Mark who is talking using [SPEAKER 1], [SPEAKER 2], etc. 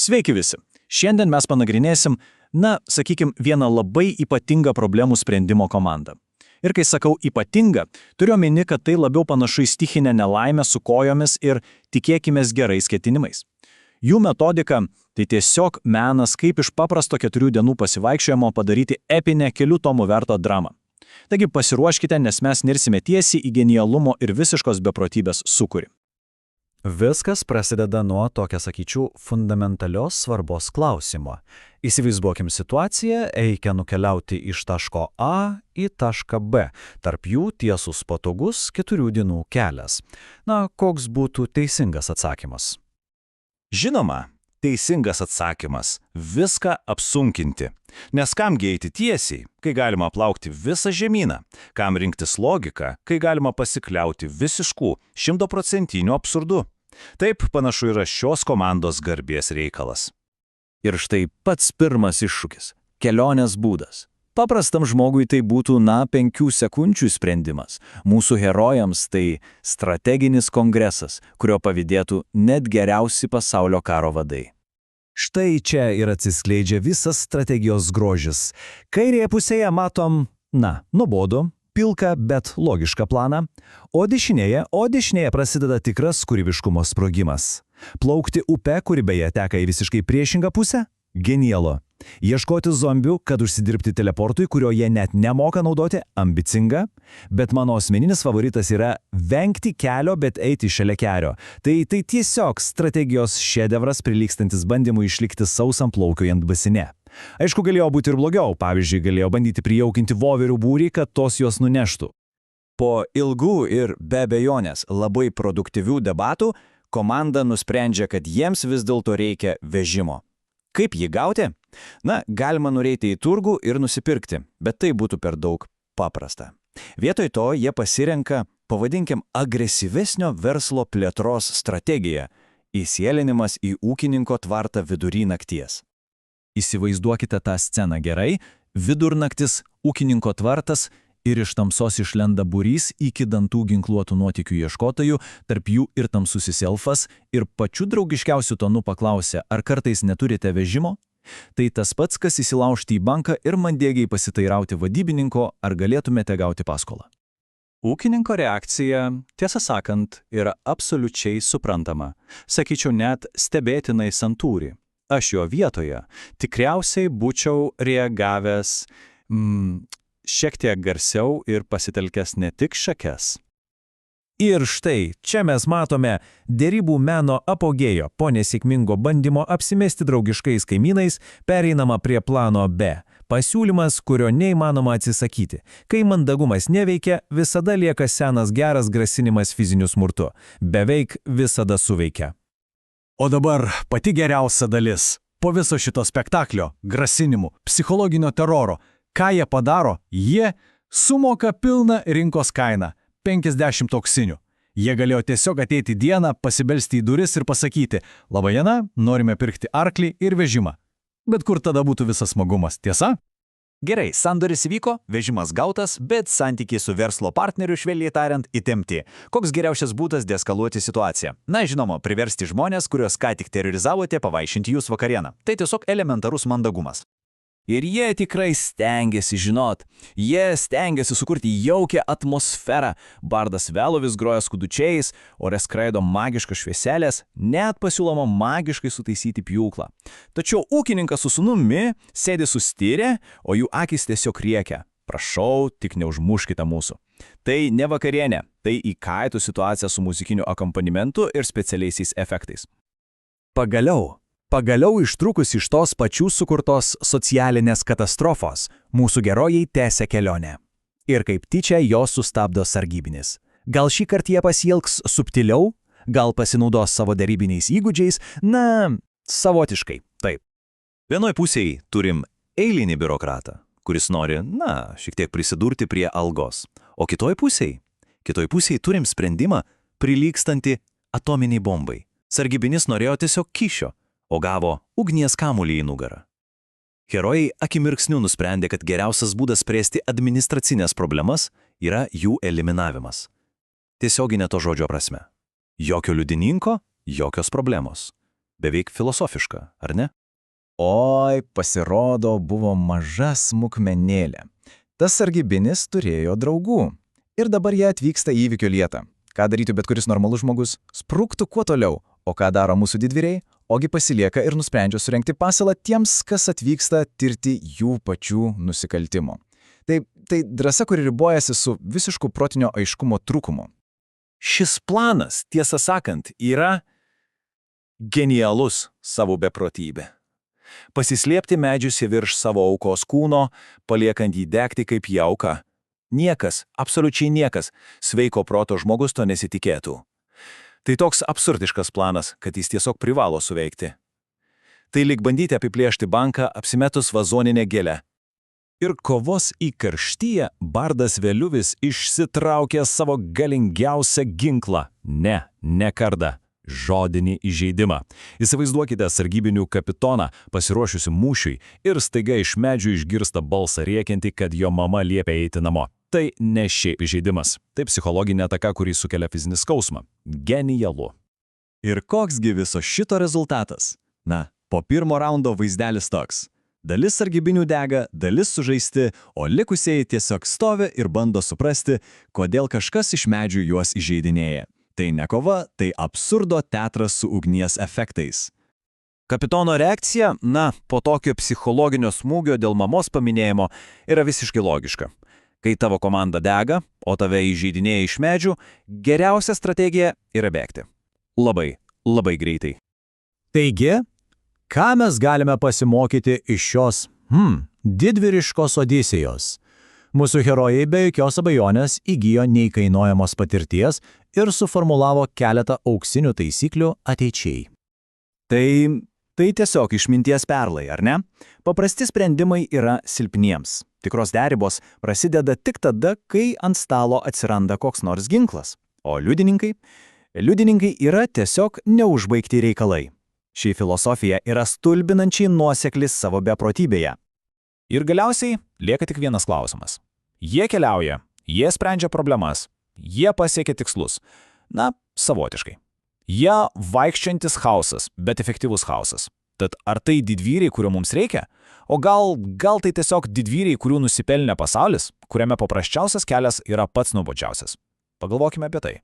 [SPEAKER 1] Sveiki visi. Šiandien mes panagrinėsim, sakykime, vieną labai ypatingą problemų sprendimo komandą. Ir kai sakau ypatinga, turiu omeny, kad tai labiau panašu į stichinę nelaimę su kojomis ir tikėkimės gerais ketinimais. Jų metodika – tai tiesiog menas, kaip iš paprasto 4 dienų pasivaikščiojimo padaryti epinę kelių tomų verto dramą. Taigi pasiruoškite, nes mes nirsime tiesiai į genialumo ir visiškos beprotybės sūkurį.
[SPEAKER 2] Viskas prasideda nuo tokia, sakyčiau, fundamentalios svarbos klausimo. Įsivaizduokim situaciją, reikia nukeliauti iš taško A į tašką B. Tarp jų tiesus patogus 4 dienų kelias. Koks būtų teisingas atsakymas?
[SPEAKER 3] Žinoma, teisingas atsakymas – viską apsunkinti. Nes kamgi eiti tiesiai, kai galima aplaukti visą žemyną? Kam rinktis logiką, kai galima pasikliauti visiškų, 100% absurdu? Taip panašu yra šios komandos garbės reikalas.
[SPEAKER 1] Ir štai pats pirmas iššūkis – kelionės būdas. Paprastam žmogui tai būtų 5 sekundžių sprendimas. Mūsų herojams tai strateginis kongresas, kurio pavydėtų net geriausi pasaulio karo vadai.
[SPEAKER 2] Štai čia ir atsiskleidžia visas strategijos grožis. Kairėje pusėje matom, nuobodu, pilką, bet logišką planą, o dešinėje prasideda tikras kūrybiškumo sprogimas. Plaukti upe, kuri beje teka į visiškai priešingą pusę? Genialu. Ieškoti zombių, kad užsidirbti teleportui, kurio jie net nemoka naudoti, ambicinga, bet mano asmeninis favoritas yra vengti kelio, bet eiti šalia kelio. Tai tiesiog strategijos šedevras prilygstantis bandymui išlikti sausam plaukiojant basine. Aišku, galėjo būti ir blogiau, pavyzdžiui, galėjo bandyti prijaukinti voverių būrį, kad tos juos nuneštų.
[SPEAKER 1] Po ilgų ir be abejonės labai produktyvių debatų, komanda nusprendžia, kad jiems vis dėlto reikia vežimo. Kaip jį gauti? Galima nureiti į turgų ir nusipirkti, bet tai būtų per daug paprasta. Vietoj to jie pasirenka, pavadinkim, agresyvesnio verslo plėtros strategiją – įsielinimas į ūkininko tvartą vidury nakties. Įsivaizduokite tą sceną gerai, vidurnaktis, ūkininko tvartas ir iš tamsos išlenda būrys iki dantų ginkluotų nuotykių ieškotojų, tarp jų ir tamsusis elfas, ir pačiu draugiškiausiu tonu paklausia, ar kartais neturite vežimo? Tai tas pats, kas įsilaužti į banką ir mandėgiai pasitairauti vadybininko, ar galėtumėte gauti paskolą. Ūkininko reakcija, tiesą sakant, yra absoliučiai suprantama. Sakyčiau, net stebėtinai santūri. Aš jo vietoje tikriausiai būčiau reagavęs šiek tiek garsiau ir pasitelkęs ne tik šakes.
[SPEAKER 2] Ir štai, čia mes matome derybų meno apogėjo, po nesėkmingo bandymo apsimesti draugiškais kaimynais, pereinama prie plano B. Pasiūlymas, kurio neįmanoma atsisakyti. Kai mandagumas neveikia, visada lieka senas geras grasinimas fiziniu smurtu. Beveik visada suveikia.
[SPEAKER 1] O dabar pati geriausia dalis. Po viso šito spektaklio, grasinimų, psichologinio teroro, ką jie padaro? Jie sumoka pilną rinkos kainą – 50 auksinių. Jie galėjo tiesiog ateiti dieną, pasibelsti į duris ir pasakyti: "Laba diena, norime pirkti arklį ir vežimą." Bet kur tada būtų visas smagumas, tiesa? Gerai, sandoris įvyko, vežimas gautas, bet santykiai su verslo partneriu, švelniai tariant, įtempti. Koks geriausias būdas deeskaluoti situaciją? Žinoma, priversti žmonės, kuriuos ką tik terorizavote, pavaišinti jūs vakarienę. Tai tiesiog elementarus mandagumas. Ir jie tikrai stengiasi, jie stengiasi sukurti jaukią atmosferą. Bardas Velovis groja skudučiais, ore skraido magiškos švieselės, net pasiūloma magiškai sutaisyti pjūklą. Tačiau ūkininkas su sūnumi sėdi sustirę, o jų akys tiesiog rėkia. Prašau, tik neužmuškite mūsų. Tai ne vakarienė, tai įkaitų situacija su muzikiniu akompanimentu ir specialiaisiais efektais. Pagaliau ištrūkus iš tos pačių sukurtos socialinės katastrofos, mūsų herojai tęsia kelionę. Ir kaip tyčia jos sustabdo sargybinis. Gal šį kartą jie pasielgs subtiliau, gal pasinaudos savo derybiniais įgūdžiais, savotiškai, taip.
[SPEAKER 3] Vienoj pusėje turim eilinį biurokratą, kuris nori, šiek tiek prisidurti prie algos. O kitoj pusėje turim sprendimą prilygstantį atominiai bombai. Sargybinis norėjo tiesiog kyšio, o gavo ugnies kamuolį į nugarą. Herojai akimirksniu nusprendė, kad geriausias būdas spręsti administracinės problemas yra jų eliminavimas. Tiesioginė to žodžio prasme. Jokio liudininko, jokios problemos. Beveik filosofiška, ar ne?
[SPEAKER 1] Oi, pasirodo, buvo maža smukmenėlė. Tas sargybinis turėjo draugų. Ir dabar jie atvyksta į įvykio vietą. Ką darytų bet kuris normalus žmogus? Spruktų kuo toliau. O ką daro mūsų didvyriai? Ogi pasilieka ir nusprendžia surengti pasalą tiems, kas atvyksta tirti jų pačių nusikaltimo. Tai drąsa, kuri ribojasi su visišku protinio aiškumo trūkumu.
[SPEAKER 3] Šis planas, tiesą sakant, yra genialus savo beprotybė. Pasislėpti medžiuose virš savo aukos kūno, paliekant jį degti kaip jauką. Niekas, absoliučiai niekas, sveiko proto žmogus to nesitikėtų. Tai toks absurdiškas planas, kad jis tiesiog privalo suveikti. Tai lyg bandyti apiplėšti banką, apsimetus vazoninę gėlę.
[SPEAKER 2] Ir kovos įkarštyje bardas Veliuvis išsitraukė savo galingiausią ginklą. Ne kardą. Žodinį įžeidimą. Įsivaizduokite sargybinių kapitoną, pasiruošusi mūšiui, ir staiga iš medžių išgirsta balsą rėkiantį, kad jo mama liepia eiti namo. Tai ne šiaip įžeidimas. Tai psichologinė ataka, kuri sukelia fizinį skausmą. Genialu.
[SPEAKER 1] Ir koksgi viso šito rezultatas? Na, po pirmo raundo vaizdelis toks. Dalis sargybinių dega, dalis sužaisti, o likusieji tiesiog stovi ir bando suprasti, kodėl kažkas iš medžių juos įžeidinėja. Tai ne kova, tai absurdo teatras su ugnies efektais.
[SPEAKER 3] Kapitono reakcija, po tokio psichologinio smūgio dėl mamos paminėjimo, yra visiškai logiška. Kai tavo komanda dega, o tave įžeidinėja iš medžių, geriausia strategija yra bėgti. Labai greitai.
[SPEAKER 2] Taigi, ką mes galime pasimokyti iš šios, didvyriškos odisėjos? Mūsų herojai be jokios abejonės įgijo neįkainojamos patirties ir suformulavo keletą auksinių taisyklių ateičiai.
[SPEAKER 1] Tai tiesiog išminties perlai, ar ne? Paprasti sprendimai yra silpniems. Tikros derybos prasideda tik tada, kai ant stalo atsiranda koks nors ginklas. O liudininkai? Liudininkai yra tiesiog neužbaigti reikalai. Ši filosofija yra stulbinančiai nuosekli savo beprotybėje. Ir galiausiai lieka tik vienas klausimas. Jie keliauja, jie sprendžia problemas, jie pasiekia tikslus. Savotiškai. Jie vaikščiantis chaosas, bet efektyvus chaosas. Tad ar tai didvyriai, kuriuo mums reikia? O gal tai tiesiog didvyriai, kurių nusipelnė pasaulis, kuriame paprasčiausias kelias yra pats nuobodžiausias? Pagalvokime apie tai.